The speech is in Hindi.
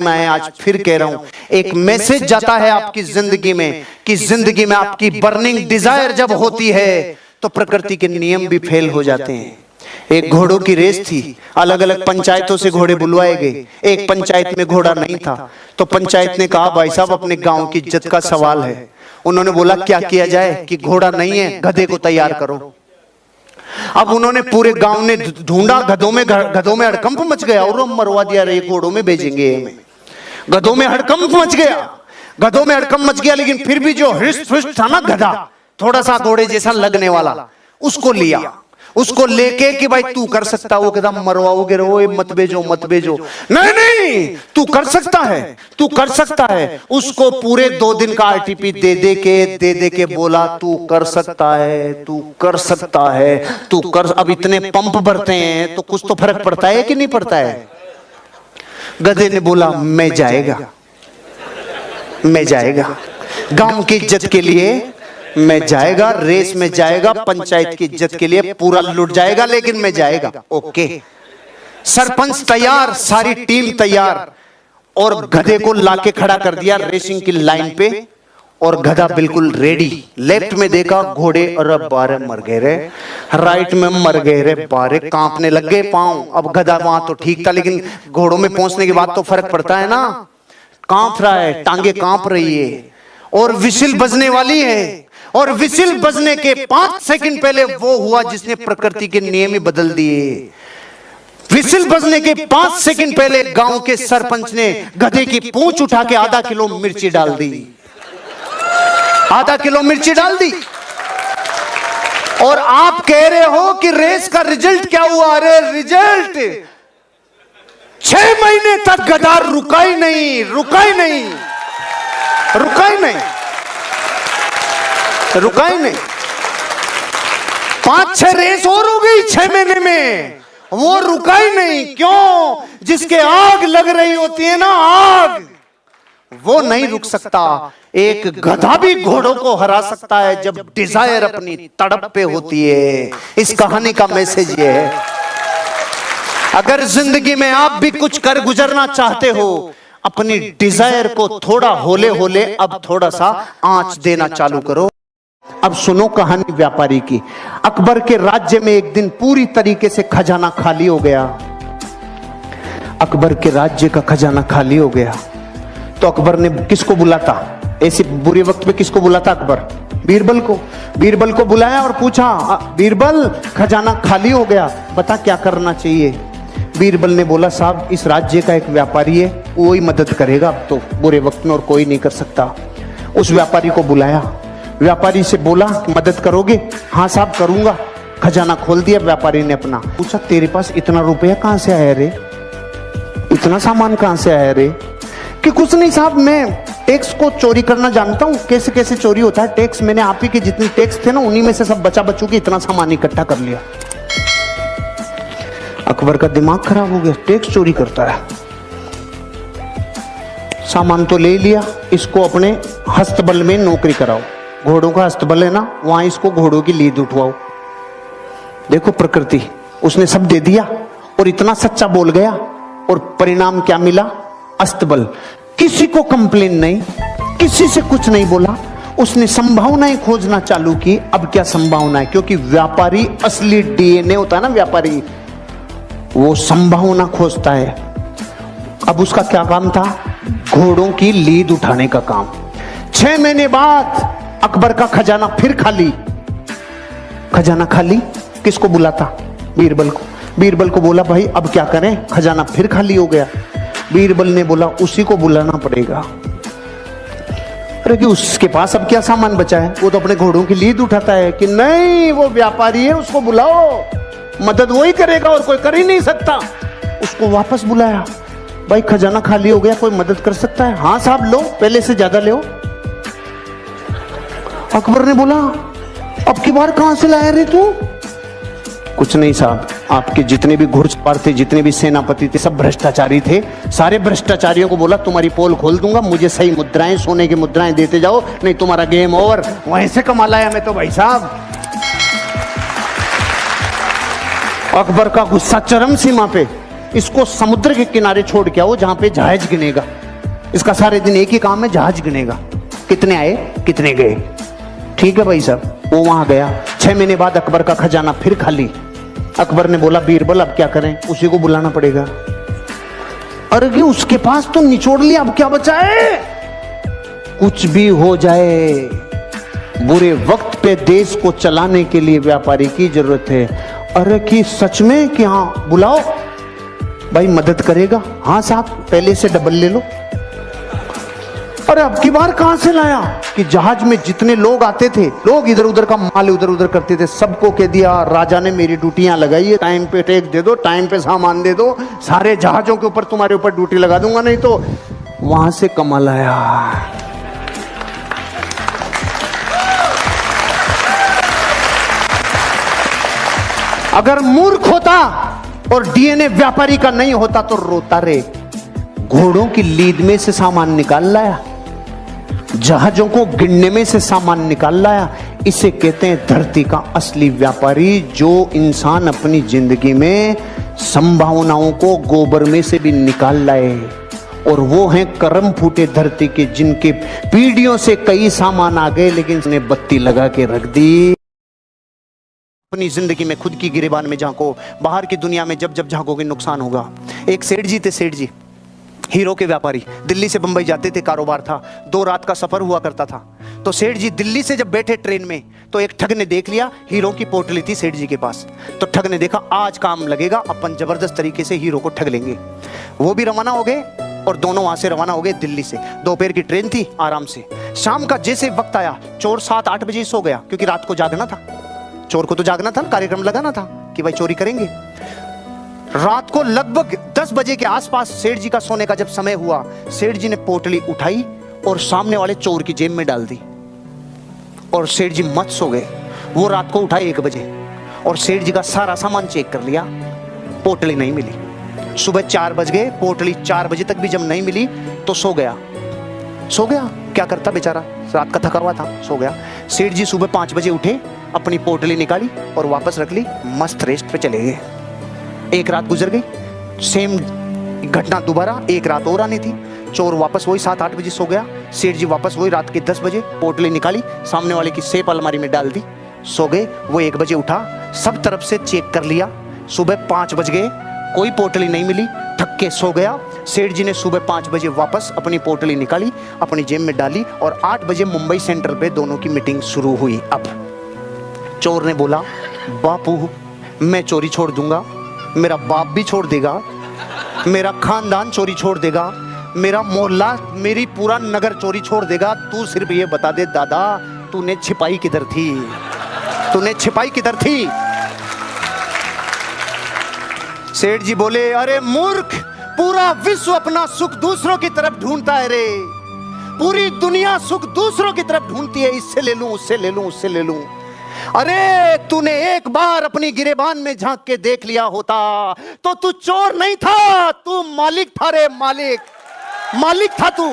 मैं आज फिर कह रहा हूं, एक मैसेज जाता है आपकी जिंदगी में कि जिंदगी में आपकी बर्निंग डिजायर जब होती है तो प्रकृति के नियम भी फेल हो जाते हैं। एक घोड़ों की रेस थी, अलग अलग पंचायतों से घोड़े बुलवाए गए। एक पंचायत में घोड़ा नहीं था तो पंचायत ने कहा भाई साहब अपने गांव की इज्जत का सवाल है। उन्होंने बोला क्या किया जाए कि घोड़ा नहीं है, गधे को तैयार करो। अब उन्होंने पूरे गांव ने ढूंढा, गधों में हड़कंप मच गया और मरवा दिया, रे घोड़ों में भेजेंगे हमें। गधों में हड़कंप मच गया, लेकिन फिर भी जो हृष्ट पुष्ट था ना गधा, थोड़ा सा घोड़े जैसा लगने वाला, उसको लिया। उसको लेके कि भाई तू कर सकता, वो कहता मरवाओगे रो, मत भेजो। नहीं तू कर सकता है। उसको पूरे 2 दिन का आरटीपी दे के बोला तू कर सकता है। अब इतने पंप भरते हैं तो कुछ तो फर्क पड़ता है कि नहीं पड़ता है। गधे ने बोला मैं जाएगा, गांव की इज्जत के लिए मैं जाएगा, रेस में जाएगा, पंचायत की इज्जत के लिए पूरा लुट जाएगा, लेकिन मैं जाएगा। ओके, सरपंच तैयार, सारी टीम तैयार, और गधे को लाके खड़ा कर दिया रेसिंग की लाइन पे, और गधा बिल्कुल रेडी। लेफ्ट में देखा घोड़े, अरे बारे मर गए रे, राइट में मर गए रे, बारे कांपने लग गए पांव। अब गधा वहां तो ठीक था, लेकिन घोड़ों में पहुंचने के बाद तो फर्क पड़ता है ना, कांप रहा है, टांगे कांप रही है, और विसिल बजने वाली है। और विसिल बजने के 5 सेकंड पहले वो हुआ जिसने प्रकृति के नियम ही बदल दिए। विसिल बजने के 5 सेकंड पहले गांव के सरपंच ने गधे की पूंछ उठा के आधा किलो मिर्ची डाल दी। और आप कह रहे हो कि रेस का रिजल्ट क्या हुआ? अरे रिजल्ट 6 महीने तक गधा रुका ही नहीं। 5-6 रेस और हो गई 6 महीने में, वो रुका ही नहीं। क्यों? जिसके आग लग रही होती है ना, आग, वो नहीं रुक सकता। एक गधा भी घोड़ों को हरा सकता है जब डिजायर अपनी तड़प पे होती है। इस कहानी का मैसेज ये है, अगर जिंदगी में आप भी कुछ कर गुजरना चाहते हो, अपनी डिजायर को थोड़ा होले होले अब थोड़ा सा आंच देना चालू करो। अब सुनो कहानी व्यापारी की। अकबर के राज्य में एक दिन पूरी तरीके से खजाना खाली हो गया। अकबर के राज्य का खजाना खाली हो गया तो अकबर ने किसको बुलाता? ऐसे बुरे वक्त में किसको बुलाता अकबर? बीरबल को बुलाया और पूछा, बीरबल खजाना खाली हो गया, बता क्या करना चाहिए? बीरबल ने बोला, साहब इस राज्य का एक व्यापारी है, वो ही मदद करेगा अब तो बुरे वक्त में, और कोई नहीं कर सकता। उस व्यापारी को बुलाया, व्यापारी से बोला मदद करोगे? हाँ साहब करूंगा। खजाना खोल दिया व्यापारी ने अपना। पूछा तेरे पास इतना रुपया कहां से आया रे, इतना सामान कहां से आया रे? कि कुछ नहीं साहब, मैं टैक्स को चोरी करना जानता हूँ, कैसे कैसे चोरी होता है टैक्स। मैंने आप ही के जितने टैक्स थे ना, उन्हीं में से सब बचा बचू के इतना सामान इकट्ठा कर लिया। अकबर का दिमाग खराब हो गया, टैक्स चोरी करता है। सामान तो ले लिया, इसको अपने हस्तबल में नौकरी कराओ। घोड़ों का हस्तबल है ना, वहां इसको घोड़ों की लीद उठवाओ। देखो प्रकृति, उसने सब दे दिया और इतना सच्चा बोल गया, और परिणाम क्या मिला? अस्तबल। किसी को कंप्लेन नहीं, किसी से कुछ नहीं बोला, उसने संभावनाएं खोजना चालू की। अब क्या संभावना है? क्योंकि व्यापारी असली डीएनए होता है ना, व्यापारी वो संभावना खोजता है। अब उसका क्या काम था? घोड़ों की लीद उठाने का काम। 6 महीने बाद अकबर का खजाना फिर खाली। खजाना खाली, किसको बुलाता? बीरबल को बोला, भाई अब क्या करें, खजाना फिर खाली हो गया। बीरबल ने बोला, उसी को बुलाना पड़ेगा। अरे कि उसके पास अब क्या सामान बचा है, वो तो अपने घोड़ों की लीद उठाता है। कि नहीं, वो व्यापारी है, उसको बुलाओ, मदद वो ही करेगा और कोई कर ही नहीं सकता। उसको वापस बुलाया, भाई खजाना खाली हो गया, कोई मदद कर सकता है? हाँ साहब लो, पहले से ज्यादा लो। अकबर ने बोला, अब की बार कहां से लाया रे तू? कुछ नहीं साहब, आपके जितने भी घुड़सवार थे, जितने भी सेनापति थे, सब भ्रष्टाचारी थे। सारे भ्रष्टाचारियों को बोला तुम्हारी पोल खोल दूंगा, मुझे सही मुद्राएं, सोने की मुद्राएं देते जाओ, नहीं तुम्हारा गेम ओवर। वहीं से कमा लाया मैं तो भाई साहब। अकबर का गुस्सा चरम सीमा पे। इसको समुद्र के किनारे छोड़ के आओ जहां पे जहाज गिनेगा। इसका सारे दिन एक ही काम है, जहाज गिनेगा, कितने आए कितने गए। ठीक है भाई साहब, वो वहां गया। 6 महीने बाद अकबर का खजाना फिर खाली। अकबर ने बोला बीरबल अब क्या करें, उसी को बुलाना पड़ेगा। अरे कि उसके पास तो निचोड़ लिया, अब क्या बचा है। कुछ भी हो जाए, बुरे वक्त पे देश को चलाने के लिए व्यापारी की जरूरत है। अरे कि सच में कि हाँ बुलाओ भाई, मदद करेगा। हाँ साहब पहले से डबल ले लो। अरे अब की बार कहां से लाया कि जहाज में जितने लोग आते थे, लोग इधर उधर का माल उधर उधर करते थे, सबको कह दिया राजा ने मेरी ड्यूटियां लगाई है, टाइम पे टेक दे दो, टाइम पे सामान दे दो, सारे जहाजों के ऊपर तुम्हारे ऊपर ड्यूटी लगा दूंगा, नहीं तो वहां से कमाल आया। अगर मूर्ख होता और डीएनए व्यापारी का नहीं होता तो रोता रे। घोड़ों की लीद में से सामान निकाल लाया, जहाजों को गिनने में से सामान निकाल लाया। इसे कहते हैं धरती का असली व्यापारी, जो इंसान अपनी जिंदगी में संभावनाओं को गोबर में से भी निकाल लाए। और वो हैं करम फूटे धरती के, जिनके पीढ़ियों से कई सामान आ गए लेकिन उसने बत्ती लगा के रख दी। अपनी जिंदगी में खुद की गिरेबान में झांको, बाहर की दुनिया में जब जब झांकोगे नुकसान होगा। एक सेठ जी थे, सेठ जी हीरो के व्यापारी, दिल्ली से बंबई जाते थे, कारोबार था, 2 रात का सफर हुआ करता था। तो सेठ जी दिल्ली से जब बैठे ट्रेन में, तो एक ठग ने देख लिया, हीरो की पोटली थी सेठ जी के पास। तो ठग ने देखा आज काम लगेगा, अपन जबरदस्त तरीके से हीरो को ठग लेंगे। वो भी रवाना हो गए और दोनों वहां से रवाना हो गए दिल्ली से। दोपहर की ट्रेन थी, आराम से। शाम का जैसे वक्त आया, चोर 7-8 बजे सो गया, क्योंकि रात को जागना था, चोर को तो जागना था, कार्यक्रम लगाना था कि भाई चोरी करेंगे। रात को लगभग 10 बजे के आसपास सेठ जी का सोने का जब समय हुआ, सेठ जी ने पोटली उठाई और सामने वाले चोर की जेब में डाल दी और सेठ जी मत सो गए। वो रात को उठाए 1 बजे और सेठ जी का सारा सामान चेक कर लिया, पोटली नहीं मिली। सुबह 4 बज गए, पोटली 4 बजे तक भी जब नहीं मिली तो सो गया। सो गया, क्या करता बेचारा, रात का थका हुआ था, सो गया। सेठ जी सुबह 5 बजे उठे, अपनी पोटली निकाली और वापस रख ली, मस्त रेस्ट पे चले गए। एक रात गुजर गई, सेम घटना दोबारा, एक रात और आनी थी। चोर वापस वही 7-8 बजे सो गया, सेठ जी वापस वही रात के 10 बजे, पोटली निकाली, सामने वाले की सेफ अलमारी में डाल दी, सो गए। वो 1 बजे उठा, सब तरफ से चेक कर लिया, सुबह 5 बज गए, कोई पोटली नहीं मिली, थक के सो गया। सेठ जी ने सुबह 5 बजे वापस अपनी पोटली निकाली, अपनी जेब में डाली और 8 बजे मुंबई सेंट्रल पे दोनों की मीटिंग शुरू हुई। अब चोर ने बोला, बापू मैं चोरी छोड़ दूंगा, मेरा बाप भी छोड़ देगा, मेरा खानदान चोरी छोड़ देगा, मेरा मोहल्ला, मेरी पूरा नगर चोरी छोड़ देगा। तू सिर्फ ये बता दे दादा, तूने छिपाई किधर थी, तूने छिपाई किधर थी। सेठ जी बोले, अरे मूर्ख, पूरा विश्व अपना सुख दूसरों की तरफ ढूंढता है रे, पूरी दुनिया सुख दूसरों की तरफ ढूंढती है, इससे ले लूं, उससे ले लूं, उससे ले लूं। अरे तूने एक बार अपनी गिरेबान में झांक के देख लिया होता तो तू चोर नहीं था, तू मालिक था रे, मालिक, मालिक था तू।